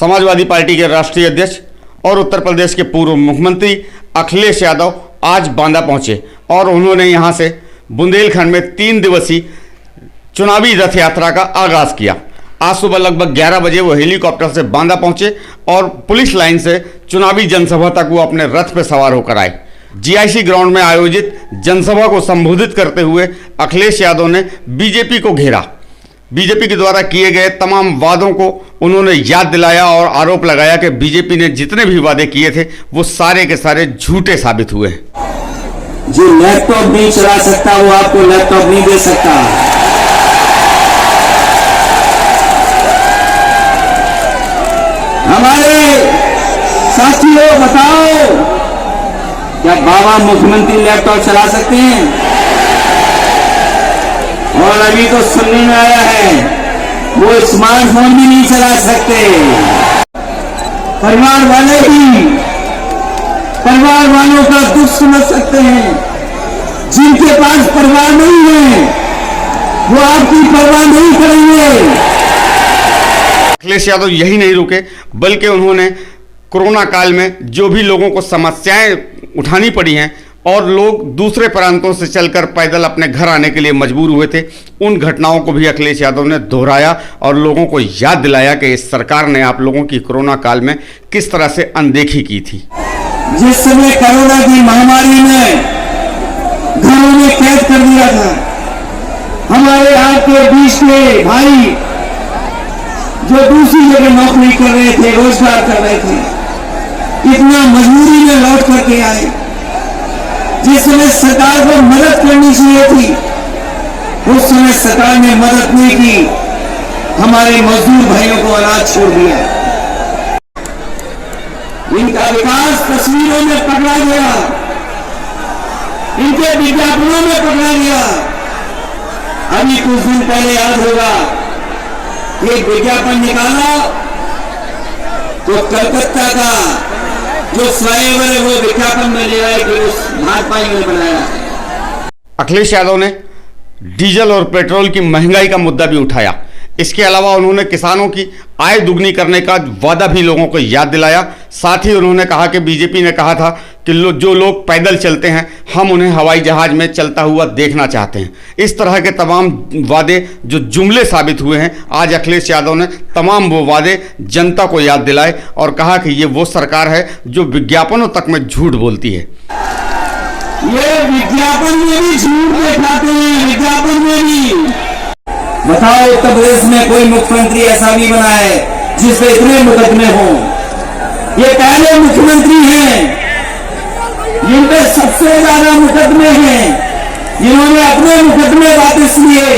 Samajwadi party के राष्ट्रीय अध्यक्ष और उत्तर प्रदेश के पूर्व मुख्यमंत्री अखिलेश यादव आज बांदा पहुंचे और उन्होंने यहां से बुंदेलखंड में 3 दिवसीय चुनावी रथ यात्रा का आगाज किया। आज सुबह लगभग 11 बजे वो हेलीकॉप्टर से बांदा पहुंचे और पुलिस लाइन से चुनावी जनसभा तक वो अपने रथ पर सवार होकर आए। जीआईसी ग्राउंड में आयोजित जनसभा को संबोधित करते हुए अखिलेश यादव ने बीजेपी को घेरा। बीजेपी के द्वारा किए गए तमाम वादों को उन्होंने याद दिलाया और आरोप लगाया कि बीजेपी ने जितने भी वादे किए थे वो सारे के सारे झूठे साबित हुए हैं। जो लैपटॉप नहीं चला सकता वो आपको लैपटॉप नहीं दे सकता। हमारे साथियों बताओ, क्या बाबा मुख्यमंत्री लैपटॉप चला सकते हैं? और अभी तो सुनने में आया है वो स्मार्टफोन भी नहीं चला सकते। परिवार वाले भी परिवार वालों का दुख समझ सकते हैं। जिनके पास परिवार नहीं है वो आपकी परवाह नहीं करेंगे। अखिलेश यादव यही नहीं रुके बल्कि उन्होंने कोरोना काल में जो भी लोगों को समस्याएं उठानी पड़ी हैं और लोग दूसरे प्रांतों से चलकर पैदल अपने घर आने के लिए मजबूर हुए थे, उन घटनाओं को भी अखिलेश यादव ने दोहराया और लोगों को याद दिलाया कि इस सरकार ने आप लोगों की कोरोना काल में किस तरह से अनदेखी की थी। जिस समय कोरोना की महामारी ने घरों में कैद कर दिया था, हमारे आपके बीच के भाई जो दूसरी जगह नौकरी कर रहे थे, रोजगार कर रहे थे, इतना मजबूरी में लौट करके आए। जिस समय सरकार को मदद करनी चाहिए थी उस समय सरकार ने मदद नहीं की, हमारे मजदूर भाइयों को अनाज छोड़ दिया। इनका विकास तस्वीरों में पकड़ा गया, इनके विज्ञापनों में पकड़ा गया। अभी कुछ दिन पहले याद होगा एक विज्ञापन निकाला तो कलकत्ता का जो फ्लाईओवर है वो विज्ञापन में ले आए कि उस भाजपा ने बनाया। अखिलेश यादव ने डीजल और पेट्रोल की महंगाई का मुद्दा भी उठाया। इसके अलावा उन्होंने किसानों की आय दुगनी करने का वादा भी लोगों को याद दिलाया। साथ ही उन्होंने कहा कि बीजेपी ने कहा था कि जो लोग पैदल चलते हैं हम उन्हें हवाई जहाज में चलता हुआ देखना चाहते हैं। इस तरह के तमाम वादे जो जुमले साबित हुए हैं, आज अखिलेश यादव ने तमाम वो वादे जनता को याद दिलाए और कहा कि ये वो सरकार है जो विज्ञापनों तक में झूठ बोलती है। ये विज्ञापन में भी झूठ दिखाते हैं, विज्ञापन में भी। बताओ उत्तर प्रदेश में कोई मुख्यमंत्री ऐसा भी बना है जिस पे इतने मुकदमे हों? ये पहले मुख्यमंत्री हैं जिन पे सबसे ज्यादा मुकदमे हैं, जिन्होंने अपने मुकदमे वापस लिए।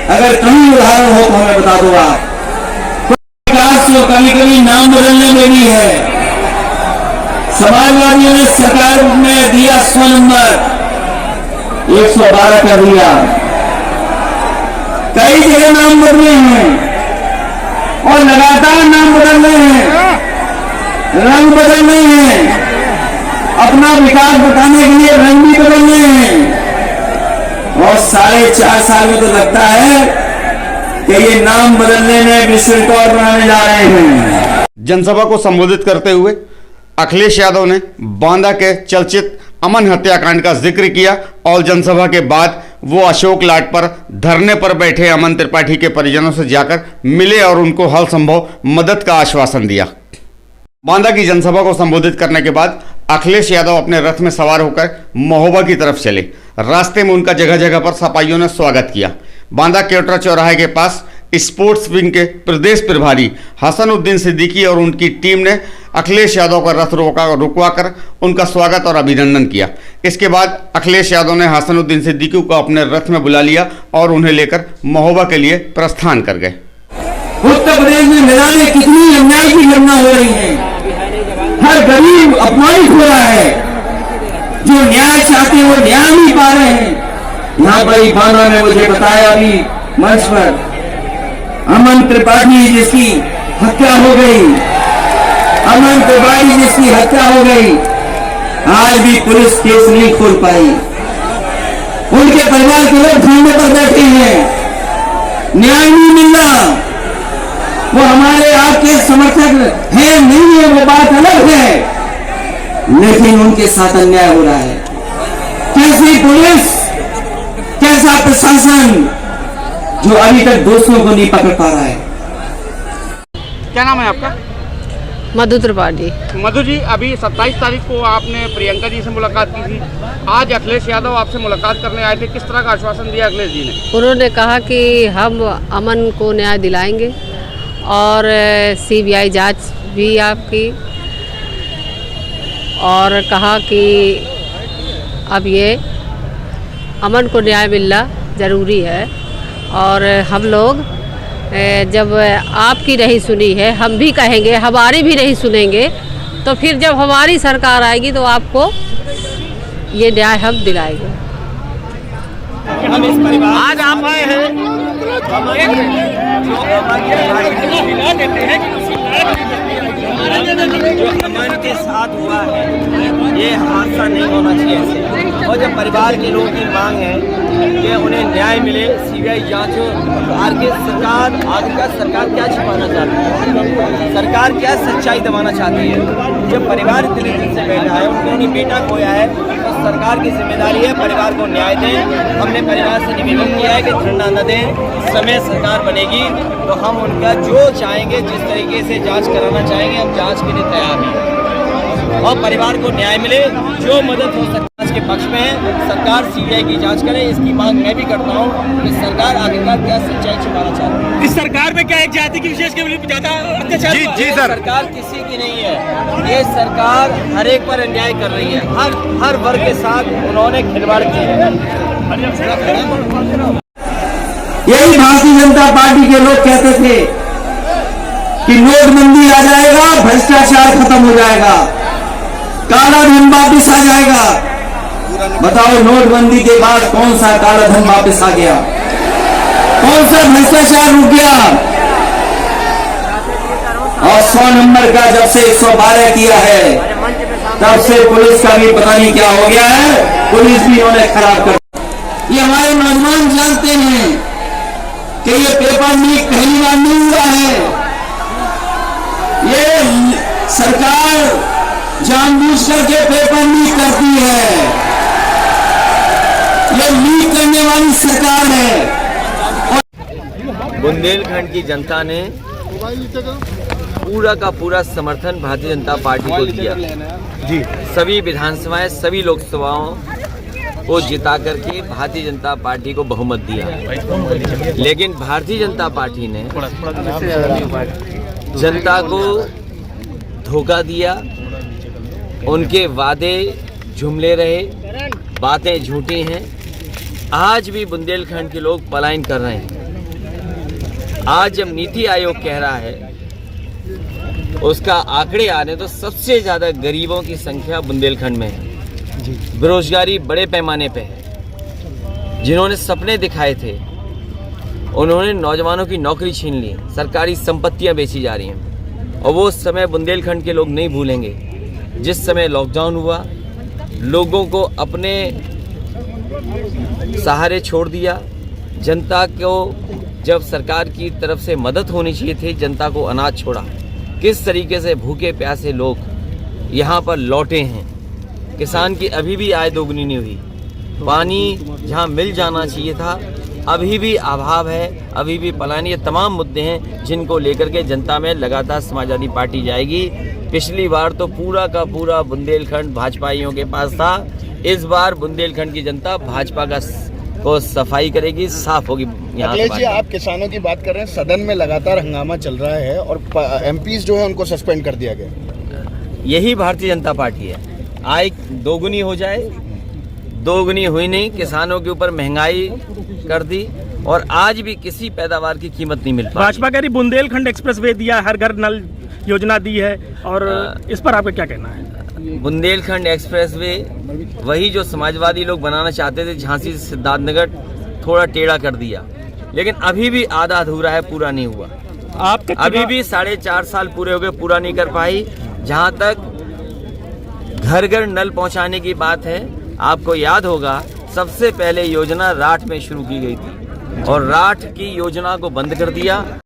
अगर कहीं उदाहरण हो तो हमें बता दो आप। तो कभी कभी नाम बदलने में भी है। समाजवादियों ने सरकार में दिया 100 नंबर 112 कर दिया। कई जगह नाम बदले हैं और लगातार नाम बदल रहे हैं, रंग बदल रहे हैं, अपना विकास बताने के लिए रंग भी बदल रहे हैं। और 4.5 साल में तो लगता है कि ये नाम बदलने में विश्व रिकॉर्ड बनाने जा रहे हैं। जनसभा को संबोधित करते हुए अखिलेश यादव ने बांदा के चर्चित अमन हत्याकांड का जिक्र किया और जनसभा के बाद वो अशोक लाट पर धरने पर बैठे अमन त्रिपाठी के परिजनों से जाकर मिले और उनको हर संभव मदद का आश्वासन दिया। बांदा की जनसभा को संबोधित करने के बाद अखिलेश यादव अपने रथ में सवार होकर महोबा की तरफ चले। रास्ते में उनका जगह जगह पर सपाइयों ने स्वागत किया। बांदा केवटरा चौराहे के पास स्पोर्ट्स विंग के प्रदेश प्रभारी हसनुद्दीन सिद्दीकी और उनकी टीम ने अखिलेश यादव का रथ रुकवाकर उनका स्वागत और अभिनंदन किया। इसके बाद अखिलेश यादव ने हसनुद्दीन सिद्दीकी को अपने रथ में बुला लिया और उन्हें लेकर महोबा के लिए प्रस्थान कर गए। उत्तर प्रदेश में निराले कितनी अन्याय की घटना हो रही है। हर गरीब अपमानित हो रहा है। जो न्याय चाहते हैं वो न्याय नहीं पा रहे हैं। यहाँ पर बांदा में मुझे बताया अभी मंच पर अमन त्रिपाठी जिसकी हत्या हो गई, अमन त्रिपाठी जिसकी हत्या हो गई, आज भी पुलिस केस नहीं खोल पाई। उनके परिवार के लोग धरने पर बैठे हैं, न्याय नहीं मिल रहा। वो हमारे आपके समर्थक है नहीं है, वो बात अलग है, लेकिन उनके साथ अन्याय हो रहा है। कैसी पुलिस, कैसा प्रशासन जो अभी तक दोषियों को नहीं पकड़ पा रहा है। क्या नाम है आपका? मधु त्रिपाठी। मधु जी, अभी 27 तारीख को आपने प्रियंका जी से मुलाकात की थी, आज अखिलेश यादव आपसे मुलाकात करने आए थे, किस तरह का आश्वासन दिया अखिलेश जी ने? उन्होंने कहा कि हम अमन को न्याय दिलाएंगे और सीबीआई जांच भी आपकी, और कहा कि अब ये अमन को न्याय मिलना ज़रूरी है, और हम लोग जब आपकी नहीं सुनी है हम भी कहेंगे, हमारी भी नहीं सुनेंगे, तो फिर जब हमारी सरकार आएगी तो आपको ये न्याय हम दिलाएंगे। आज आप आए हैं, जो अमन के साथ हुआ है ये हादसा नहीं होना चाहिए ऐसे। और जब परिवार के लोगों की मांग है कि उन्हें न्याय मिले, सीबीआई जांच हो, तो आखिरकार सरकार क्या छिपाना चाहती है, सरकार क्या सच्चाई दबाना चाहती है। जब परिवार इतने दिन से बैठा है, उन्होंने बेटा खोया है, तो सरकार की जिम्मेदारी है परिवार को न्याय दें। हमने परिवार से निवेदन किया है कि धरना न दें, समय सरकार बनेगी तो हम उनका जो चाहेंगे, जिस तरीके से जांच कराना चाहेंगे, हम जांच के लिए तैयार हैं और परिवार को न्याय मिले, जो मदद हो सकती है के पक्ष में है। सरकार सीबीआई की जांच करे, इसकी मांग मैं भी करता हूँ कि सरकार आखिरकार क्या सच्चाई छिपाना चाहती है। इस सरकार में क्या एक जाति की विशेष के ज्यादा अत्याचार? जी सर, सरकार किसी की नहीं है, ये सरकार हर एक पर अन्याय कर रही है, हर वर्ग के साथ उन्होंने खिलवाड़ किया है। यही भारतीय जनता पार्टी के लोग कहते थे कि नोटबंदी आ जाएगा, भ्रष्टाचार खत्म हो जाएगा, काला धन वापिस आ जाएगा। बताओ, नोटबंदी के बाद कौन सा काला धन वापिस आ गया, कौन सा भ्रष्टाचार रुक गया? और 100 नंबर का जब से 112 किया है, तब से पुलिस का भी पता नहीं क्या हो गया है, पुलिस भी उन्होंने खराब कर। ये हमारे नौजवान जानते हैं कि ये पेपर लीक पहली बार नहीं हुआ है, ये सरकार जानबूझ करके पेपर लीक करती है, ये लीक करने वाली सरकार है। बुंदेलखंड की जनता ने पूरा का पूरा समर्थन भारतीय जनता पार्टी को दिया जी। सभी विधानसभाएं, सभी लोकसभाओं को जिता करके भारतीय जनता पार्टी को बहुमत दिया, लेकिन भारतीय जनता पार्टी ने जनता को धोखा दिया, उनके वादे जुमले रहे, बातें झूठी हैं। आज भी बुंदेलखंड के लोग पलायन कर रहे हैं। आज जब नीति आयोग कह रहा है, उसका आंकड़े आ रहे, तो सबसे ज़्यादा गरीबों की संख्या बुंदेलखंड में है, बेरोजगारी बड़े पैमाने पे है। जिन्होंने सपने दिखाए थे उन्होंने नौजवानों की नौकरी छीन ली, सरकारी संपत्तियां बेची जा रही हैं, और वो समय बुंदेलखंड के लोग नहीं भूलेंगे जिस समय लॉकडाउन हुआ, लोगों को अपने सहारे छोड़ दिया। जनता को जब सरकार की तरफ से मदद होनी चाहिए थी, जनता को अनाज छोड़ा। किस तरीके से भूखे प्यासे लोग यहाँ पर लौटे हैं। किसान की अभी भी आय दोगुनी नहीं हुई, पानी जहाँ मिल जाना चाहिए था अभी भी अभाव है, अभी भी पलायन। ये तमाम मुद्दे हैं जिनको लेकर के जनता में लगातार समाजवादी पार्टी जाएगी। पिछली बार तो पूरा का पूरा बुंदेलखंड भाजपाइयों के पास था, इस बार बुंदेलखंड की जनता भाजपा को सफाई करेगी, साफ होगी। अखिलेश जी, आप किसानों की बात कर रहे हैं, सदन में लगातार हंगामा चल रहा है और एमपीज जो है उनको सस्पेंड कर दिया गया। यही भारतीय जनता पार्टी है। आय दोगुनी हो जाए, दोगुनी हुई नहीं, किसानों के ऊपर महंगाई कर दी, और आज भी किसी पैदावार की कीमत नहीं मिल पाई। भाजपा कह रही बुंदेलखंड एक्सप्रेसवे दिया, हर घर नल योजना दी है, और इस पर आपका क्या कहना है? बुंदेलखंड एक्सप्रेसवे वही जो समाजवादी लोग बनाना चाहते थे, झांसी से सिद्धार्थनगर थोड़ा टेढ़ा कर दिया, लेकिन अभी भी आधा अधूरा है, पूरा नहीं हुआ। अभी भी 4.5 साल पूरे हो गए, पूरा नहीं कर पाई। जहां तक घर घर नल पहुंचाने की बात है, आपको याद होगा सबसे पहले योजना राठ में शुरू की गई थी और राठ की योजना को बंद कर दिया।